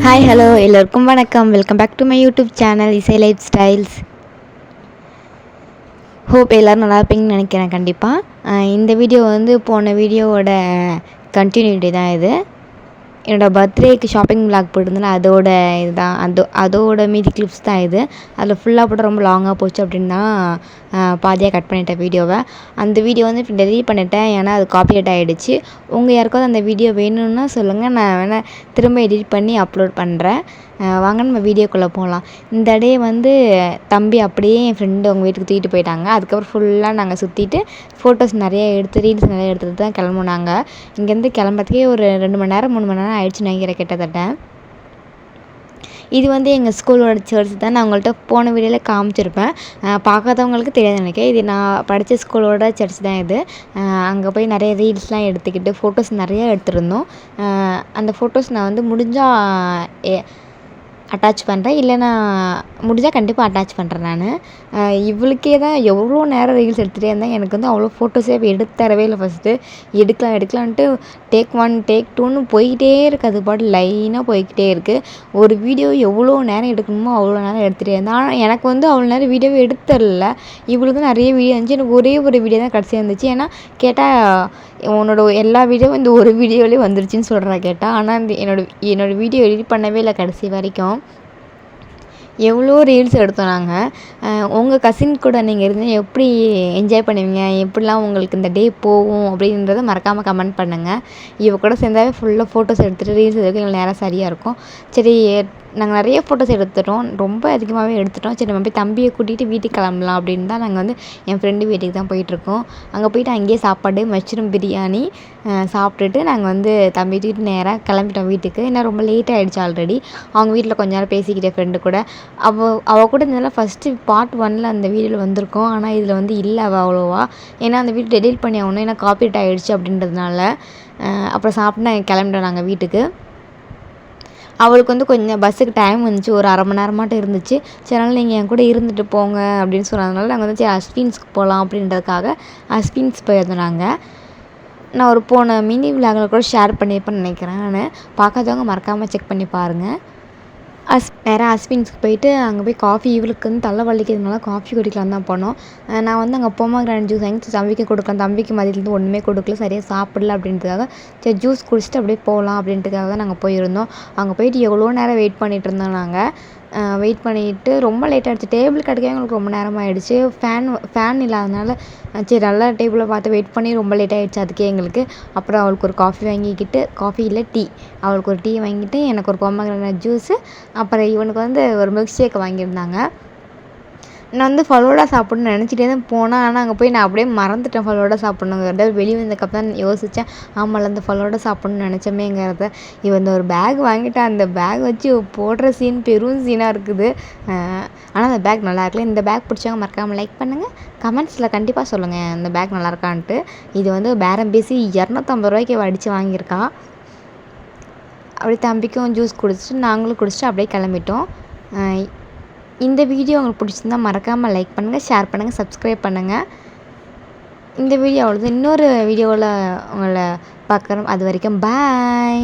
Hi hello எல்லோருக்கும் வணக்கம். Welcome back to my YouTube channel Isai life styles. Hope எல்லோரும் நல்லா இருப்பீங்கன்னு நினைக்கிறேன். கண்டிப்பாக இந்த வீடியோ வந்து போன வீடியோவோட கண்டினியூட்டி தான் இது. என்னோடய பர்த்டேக்கு ஷாப்பிங் விளாக் போட்டிருந்தேன், அதோட இதுதான் அதோட மீதி கிளிப்ஸ் தான் இது. அதில் ஃபுல்லாக போட்டு ரொம்ப லாங்காக போச்சு அப்படின்னு தான் பாதியாக கட் பண்ணிட்டேன் வீடியோவை. அந்த வீடியோ வந்து இப்போ டெலீட் பண்ணிட்டேன், ஏன்னா அது காப்பிரைட் ஆகிடுச்சு. உங்கள் யாருக்காவது அந்த வீடியோ வேணும்னா சொல்லுங்கள், நான் வேணால் திரும்ப எடிட் பண்ணி அப்லோட் பண்ணுறேன். வாங்க நம்ம வீடியோக்குள்ளே போகலாம். இந்த டே வந்து தம்பி அப்படியே என் ஃப்ரெண்டு அவங்க வீட்டுக்கு தூக்கிட்டு போயிட்டாங்க. அதுக்கப்புறம் ஃபுல்லாக நாங்கள் சுற்றிட்டு ஃபோட்டோஸ் நிறைய எடுத்து ரீல்ஸ் நிறைய எடுத்துகிட்டு தான் கிளம்புனாங்க. இங்கேருந்து கிளம்புறதுக்கே ஒரு 2 மணி நேரம் 3 மணி நேரம் ஆயிடுச்சு நினைக்கிறேன் கிட்டத்தட்ட. இது வந்து எங்கள் ஸ்கூலோட சர்ச் தான். நான் உங்கள்கிட்ட போன வீடியோவில் காமிச்சிருப்பேன், பார்க்காதவங்களுக்கு தெரியாது நினைக்கிறேன். இது நான் படித்த ஸ்கூலோட சர்ச் தான் இது. அங்கே போய் நிறைய ரீல்ஸ்லாம் எடுத்துக்கிட்டு ஃபோட்டோஸ் நிறைய எடுத்துருந்தோம். அந்த ஃபோட்டோஸ் நான் வந்து முடிஞ்சால் அட்டாச் பண்ணுறேன், இல்லைனா முடிஞ்சால் கண்டிப்பாக அட்டாச் பண்ணுறேன். நான் இவளுக்கே தான் எவ்வளோ நேரம் ரீல்ஸ் எடுத்துகிட்டே இருந்தேன். எனக்கு வந்து அவ்வளோ ஃபோட்டோஸே எடுத்து தரவே இல்லை. ஃபஸ்ட்டு எடுக்கலான்ட்டு டேக் 1 டேக் 2ன்னு போய்கிட்டே இருக்குது. அது பாட்டு லைனாக போய்கிட்டே இருக்குது. ஒரு வீடியோ எவ்வளோ நேரம் எடுக்கணுமோ அவ்வளோ நேரம் எடுத்துகிட்டே இருந்தேன். ஆனால் எனக்கு வந்து அவ்வளோ நேரம் வீடியோவே எடுத்து தரல. இவளுக்கு நிறைய வீடியோ இருந்துச்சு, எனக்கு ஒரே ஒரு வீடியோ தான் கடைசியாக இருந்துச்சு. ஏன்னா கேட்டால் உன்னோட எல்லா வீடியோவும் இந்த ஒரு வீடியோவிலே வந்துருச்சுன்னு சொல்கிறா கேட்டால். ஆனால் இந்த என்னோடய வீடியோ எடிட் பண்ணவே இல்லை கடைசி வரைக்கும். எவ்வளோ ரீல்ஸ் எடுத்தோம் நாங்கள். உங்கள் கசின் கூட நீங்கள் இருந்து எப்படி என்ஜாய் பண்ணுவீங்க, எப்படிலாம் உங்களுக்கு இந்த டே போகும் அப்படின்றத மறக்காமல் கமெண்ட் பண்ணுங்கள். இவ கூட சேர்ந்தாவே ஃபுல்லாக ஃபோட்டோஸ் எடுத்துகிட்டு ரீல்ஸ் எடுக்க எங்களுக்கு நேரம் சரியாக இருக்கும். சரி, நாங்கள் நிறைய ஃபோட்டோஸ் எடுத்துட்டோம், ரொம்ப அதிகமாகவே எடுத்துட்டோம். சரி, நம்ம போய் தம்பியை கூட்டிகிட்டு வீட்டுக்கு கிளம்பலாம் அப்படின்னு தான் நாங்கள் வந்து என் ஃப்ரெண்டு வீட்டுக்கு தான் போயிட்டுருக்கோம். அங்கே போயிட்டு அங்கேயே சாப்பாடு மஷ்ரூம் பிரியாணி சாப்பிட்டுட்டு நாங்கள் வந்து தம்பி தூக்கிட்டு நேராக கிளம்பிட்டோம் வீட்டுக்கு. ஏன்னா ரொம்ப லேட் ஆகிடுச்சு ஆல்ரெடி. அவங்க வீட்டில் கொஞ்ச நேரம் பேசிக்கிட்டேன் ஃப்ரெண்டு கூட. அவள் கூட இருந்தாலும் ஃபஸ்ட்டு பார்ட் 1ல் அந்த வீடியோவில் வந்திருக்கோம். ஆனால் இதில் வந்து இல்லை அவள் அவ்வளோவா. ஏன்னா அந்த வீடியோ டெலீட் பண்ணி ஆகணும், ஏன்னா காப்பிரைட் ஆகிடுச்சு அப்படின்றதுனால. அப்புறம் சாப்பிட்டு நாங்கள் கிளம்பிட்டோம் நாங்கள் வீட்டுக்கு. அவளுக்கு வந்து கொஞ்சம் பஸ்ஸுக்கு டைம் வந்துச்சு, ஒரு அரை மணி நேரமாட்டம் இருந்துச்சு. சரி, அதனால் நீங்கள் என் கூட இருந்துட்டு போங்க அப்படின்னு சொன்னதுனால நாங்கள் வந்து சரி அஸ்வின்ஸ்க்கு போகலாம் அப்படின்றதுக்காக அஸ்வின்ஸ் போயிருந்தோம் நாங்கள். நான் ஒரு போன மினி விலாகில் கூட ஷேர் பண்ணியிருப்பேன்னு நினைக்கிறேன். நான் பார்க்காதவங்க மறக்காமல் செக் பண்ணி பாருங்கள். நேராக அஸ்வின்ஸ்க்கு போயிட்டு அங்கே போய் காஃபி, இவளுக்கு வந்து தலை வலிக்கிறதுனால காஃபி குடிக்கலாம் தான் போனோம். நான் வந்து அங்கே பொமோகிரானேட் ஜூஸ் வாங்கி தம்பிக்கு கொடுக்கலாம். தம்பிக்கு மதியத்துலேருந்து ஒன்றுமே கொடுக்கல, சரியாக சாப்பிடல அப்படின்றதுக்காக சரி ஜூஸ் குடிச்சிட்டு அப்படியே போகலாம் அப்படின்றதுக்காக தான் நாங்கள் போயிருந்தோம். அங்கே போயிட்டு எவ்வளோ நேரம் வெயிட் பண்ணிகிட்டு இருந்தோம் நாங்கள். வெயிட் பண்ணிவிட்டு ரொம்ப லேட் ஆகிடுச்சு. டேபிள் கிடைக்கவே எங்களுக்கு ரொம்ப நேரம் ஆகிடுச்சு. ஃபேன் இல்லாதனால சரி நல்லா டேபிளை பார்த்து வெயிட் பண்ணி ரொம்ப லேட் ஆகிடுச்சு அதுக்கே எங்களுக்கு. அப்புறம் அவளுக்கு ஒரு காஃபி வாங்கிக்கிட்டு, காஃபி இல்லை டீ, அவளுக்கு ஒரு டீ வாங்கிட்டு எனக்கு ஒரு பொமோகிரானேட் ஜூஸு, அப்புறம் இவனுக்கு வந்து ஒரு மில்க் ஷேக் வாங்கியிருந்தாங்க. நான் வந்து ஃபலூடா சாப்பிட்ணுன்னு நினச்சிட்டே தான் போனேன். ஆனால் அங்கே போய் நான் அப்படியே மறந்துட்டேன் ஃபலூடா சாப்பிட்ணுங்கிறத. வெளியே வந்ததுக்கப்புறம் தான் யோசித்தேன், ஆமாம்ல அந்த ஃபலூடா சாப்பிட்ணுன்னு நினச்சமேங்கிறத. இவன் இந்த ஒரு பேக் வாங்கிட்டான், அந்த பேக் வச்சு போடுற சீன் பெரும் சீனாக இருக்குது. ஆனால் அந்த பேக் நல்லா இருக்குல்ல. இந்த பேக் பிடிச்சவங்க மறக்காமல் லைக் பண்ணுங்கள், கமெண்ட்ஸில் கண்டிப்பாக சொல்லுங்கள் இந்த பேக் நல்லா இருக்கான்ட்டு. இது வந்து பேரம் பேசி 250 ரூபாய்க்கு அடித்து வாங்கியிருக்கான். அப்படியே தம்பிக்கும் ஜூஸ் குடிச்சிட்டு நாங்களும் குடிச்சிட்டு அப்படியே கிளம்பிட்டோம். இந்த வீடியோ உங்களுக்கு பிடிச்சிருந்தா மறக்காமல் லைக் பண்ணுங்கள், ஷேர் பண்ணுங்கள், சப்ஸ்கிரைப் பண்ணுங்கள். இந்த வீடியோ அவ்வளோதான். இன்னொரு வீடியோவில் உங்களை பார்க்குறோம். அது வரைக்கும் பாய்.